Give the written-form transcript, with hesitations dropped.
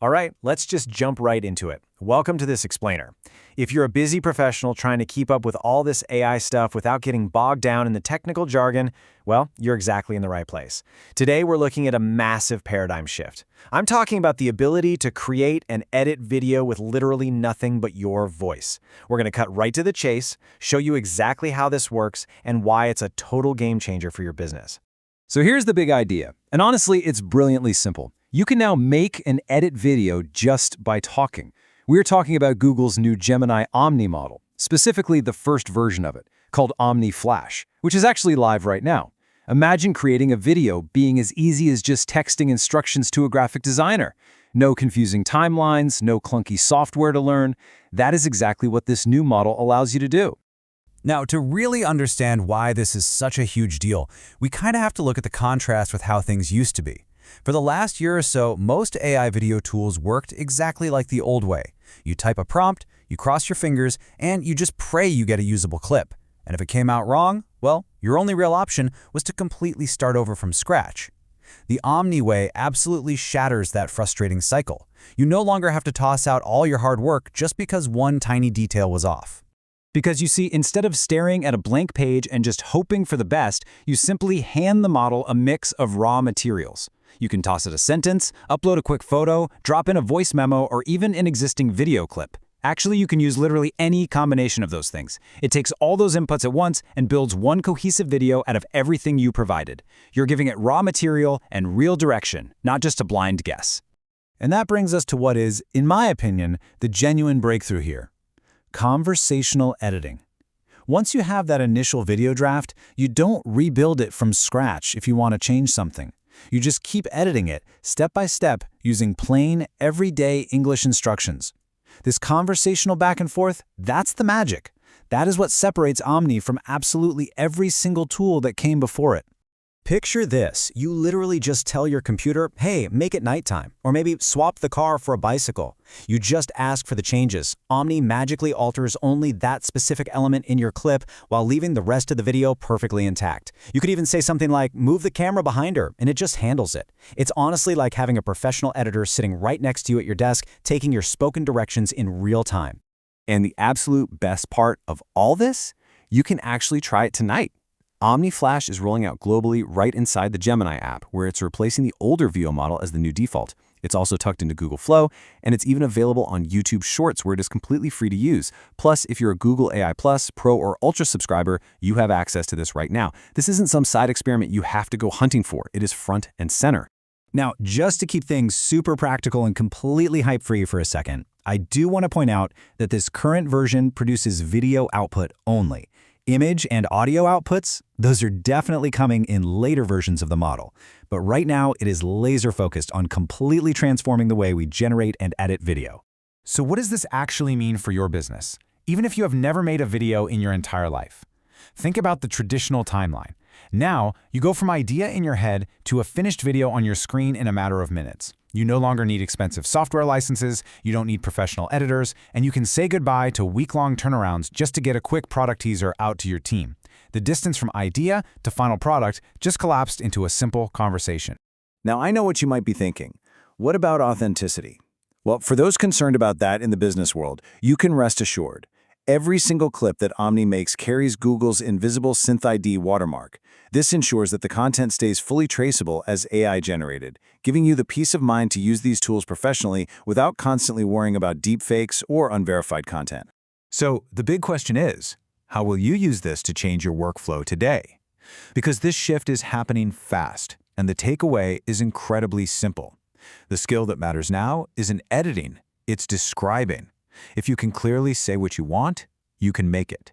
All right, let's just jump right into it. Welcome to this explainer. If you're a busy professional trying to keep up with all this AI stuff without getting bogged down in the technical jargon, well, you're exactly in the right place. Today, we're looking at a massive paradigm shift. I'm talking about the ability to create and edit video with literally nothing but your voice. We're going to cut right to the chase, show you exactly how this works, and why it's a total game changer for your business. So here's the big idea, and honestly, it's brilliantly simple. You can now make and edit video just by talking. We're talking about Google's new Gemini Omni model, specifically the first version of it, called Omni Flash, which is actually live right now. Imagine creating a video being as easy as just texting instructions to a graphic designer. No confusing timelines, no clunky software to learn. That is exactly what this new model allows you to do. Now, to really understand why this is such a huge deal, we kind of have to look at the contrast with how things used to be. For the last year or so, most AI video tools worked exactly like the old way. You type a prompt, you cross your fingers, and you just pray you get a usable clip. And if it came out wrong, well, your only real option was to completely start over from scratch. The Omni way absolutely shatters that frustrating cycle. You no longer have to toss out all your hard work just because one tiny detail was off. Because you see, instead of staring at a blank page and just hoping for the best, you simply hand the model a mix of raw materials. You can toss it a sentence, upload a quick photo, drop in a voice memo, or even an existing video clip. Actually, you can use literally any combination of those things. It takes all those inputs at once and builds one cohesive video out of everything you provided. You're giving it raw material and real direction, not just a blind guess. And that brings us to what is, in my opinion, the genuine breakthrough here. Conversational editing. Once you have that initial video draft, you don't rebuild it from scratch if you want to change something. You just keep editing it step by step using plain, everyday English instructions. This conversational back and forth, that's the magic. That is what separates Omni from absolutely every single tool that came before it. Picture this. You literally just tell your computer, hey, make it nighttime, or maybe swap the car for a bicycle. You just ask for the changes. Omni magically alters only that specific element in your clip while leaving the rest of the video perfectly intact. You could even say something like, move the camera behind her, and it just handles it. It's honestly like having a professional editor sitting right next to you at your desk, taking your spoken directions in real time. And the absolute best part of all this, you can actually try it tonight. Omni Flash is rolling out globally right inside the Gemini app, where it's replacing the older VO model as the new default. It's also tucked into Google Flow, and it's even available on YouTube Shorts, where it is completely free to use. Plus, if you're a Google AI Plus, Pro, or Ultra subscriber, you have access to this right now. This isn't some side experiment you have to go hunting for. It is front and center. Now, just to keep things super practical and completely hype-free for a second, I do want to point out that this current version produces video output only. Image and audio outputs, those are definitely coming in later versions of the model. But right now, it is laser-focused on completely transforming the way we generate and edit video. So what does this actually mean for your business, even if you have never made a video in your entire life? Think about the traditional timeline. Now, you go from idea in your head to a finished video on your screen in a matter of minutes. You no longer need expensive software licenses, you don't need professional editors, and you can say goodbye to week-long turnarounds just to get a quick product teaser out to your team. The distance from idea to final product just collapsed into a simple conversation. Now, I know what you might be thinking. What about authenticity? Well, for those concerned about that in the business world, you can rest assured. Every single clip that Omni makes carries Google's invisible Synth ID watermark. This ensures that the content stays fully traceable as AI generated, giving you the peace of mind to use these tools professionally without constantly worrying about deepfakes or unverified content. So the big question is, how will you use this to change your workflow today? Because this shift is happening fast, and the takeaway is incredibly simple. The skill that matters now isn't editing, it's describing. If you can clearly say what you want, you can make it.